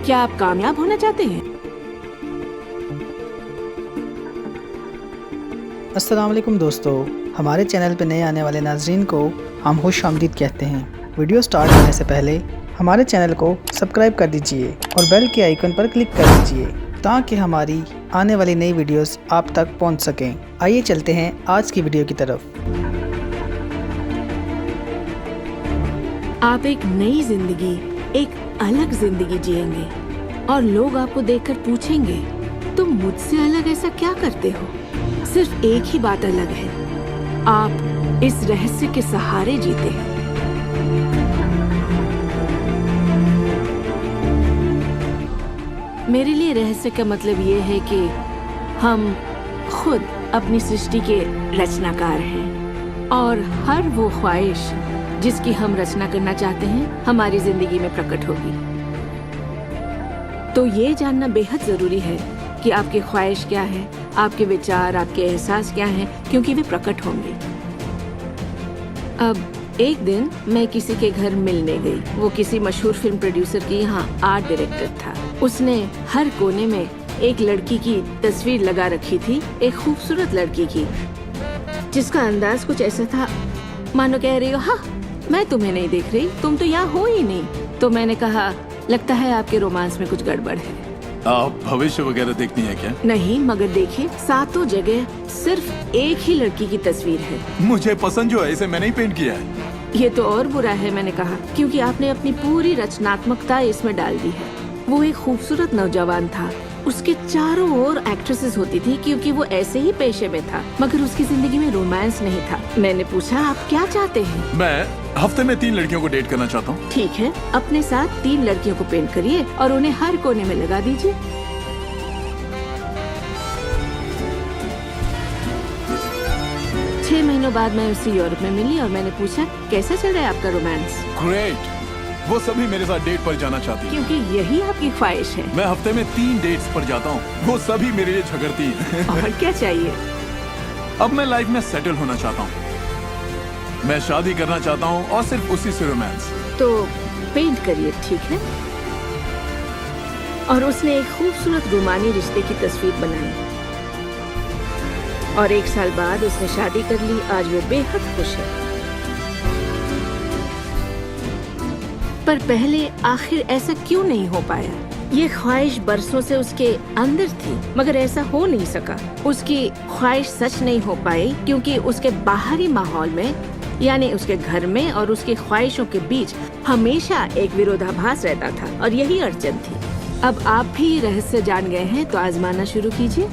क्या आप कामयाब होना चाहते हैं? अस्सलाम वालेकुम दोस्तों, हमारे चैनल पर नए आने वाले नाज़रीन को हम खुश आमदीद कहते हैं। वीडियो स्टार्ट करने से पहले हमारे चैनल को सब्सक्राइब कर दीजिए और बेल के आइकन पर क्लिक कर दीजिए ताकि हमारी आने वाली नई वीडियोस आप तक पहुंच सकें। आइए चलते हैं आज की वीडियो की तरफ। आप एक नई जिंदगी, एक अलग जिंदगी जिएंगे और लोग आपको देखकर पूछेंगे, तुम मुझसे अलग ऐसा क्या करते हो? सिर्फ एक ही बात अलग है, आप इस रहस्य के सहारे जीते हैं। मेरे लिए रहस्य का मतलब ये है कि हम खुद अपनी सृष्टि के रचनाकार हैं और हर वो ख्वाहिश जिसकी हम रचना करना चाहते हैं हमारी जिंदगी में प्रकट होगी। तो ये जानना बेहद जरूरी है कि आपकी ख्वाहिश क्या है, आपके विचार, आपके एहसास क्या हैं, क्योंकि वे प्रकट होंगे। अब एक दिन मैं किसी के घर मिलने गई। वो किसी मशहूर फिल्म प्रोड्यूसर के यहाँ आर्ट डायरेक्टर था। उसने हर कोने में एक लड़की की तस्वीर लगा रखी थी, एक खूबसूरत लड़की की, जिसका अंदाज कुछ ऐसा था मानो कह रही हो, हाँ मैं तुम्हें नहीं देख रही, तुम तो यहाँ हो ही नहीं। तो मैंने कहा, लगता है आपके रोमांस में कुछ गड़बड़ है। आप भविष्य वगैरह देखती हैं क्या? नहीं, मगर देखिए, सातों जगह सिर्फ एक ही लड़की की तस्वीर है। मुझे पसंद जो है इसे मैंने ही पेंट किया है। ये तो और बुरा है, मैंने कहा, क्योंकि आपने अपनी पूरी रचनात्मकता इसमें डाल दी है। वो एक खूबसूरत नौजवान था, उसके चारों ओर एक्ट्रेसेस होती थी क्योंकि वो ऐसे ही पेशे में था, मगर उसकी जिंदगी में रोमांस नहीं था। मैंने पूछा, आप क्या चाहते हैं? मैं हफ्ते में 3 लड़कियों को डेट करना चाहता हूँ। ठीक है, अपने साथ 3 लड़कियों को पेंट करिए और उन्हें हर कोने में लगा दीजिए। छह महीनों बाद मैं उससे यूरोप में मिली और मैंने पूछा, कैसा चल रहा है आपका रोमांस? ग्रेट। वो सभी मेरे साथ डेट पर जाना चाहती है क्योंकि यही आपकी ख्वाहिश है। मैं हफ्ते में 3 डेट्स पर जाता हूँ, वो सभी मेरे लिए झगड़ती हैं। और क्या चाहिए? अब मैं लाइफ में सेटल होना चाहता हूँ, मैं शादी करना चाहता हूँ और सिर्फ उसी से रोमांस। तो पेंट करिए, ठीक है? और उसने एक खूबसूरत रूमानी रिश्ते की तस्वीर बनाई और 1 साल बाद उसने शादी कर ली। आज वो बेहद खुश है। पर पहले आखिर ऐसा क्यों नहीं हो पाया? ये ख्वाहिश बरसों से उसके अंदर थी, मगर ऐसा हो नहीं सका। उसकी ख्वाहिश सच नहीं हो पाई क्योंकि उसके बाहरी माहौल में, यानी उसके घर में और उसकी ख्वाहिशों के बीच हमेशा एक विरोधाभास रहता था और यही अड़चन थी। अब आप भी रहस्य जान गए हैं, तो आजमाना शुरू कीजिए।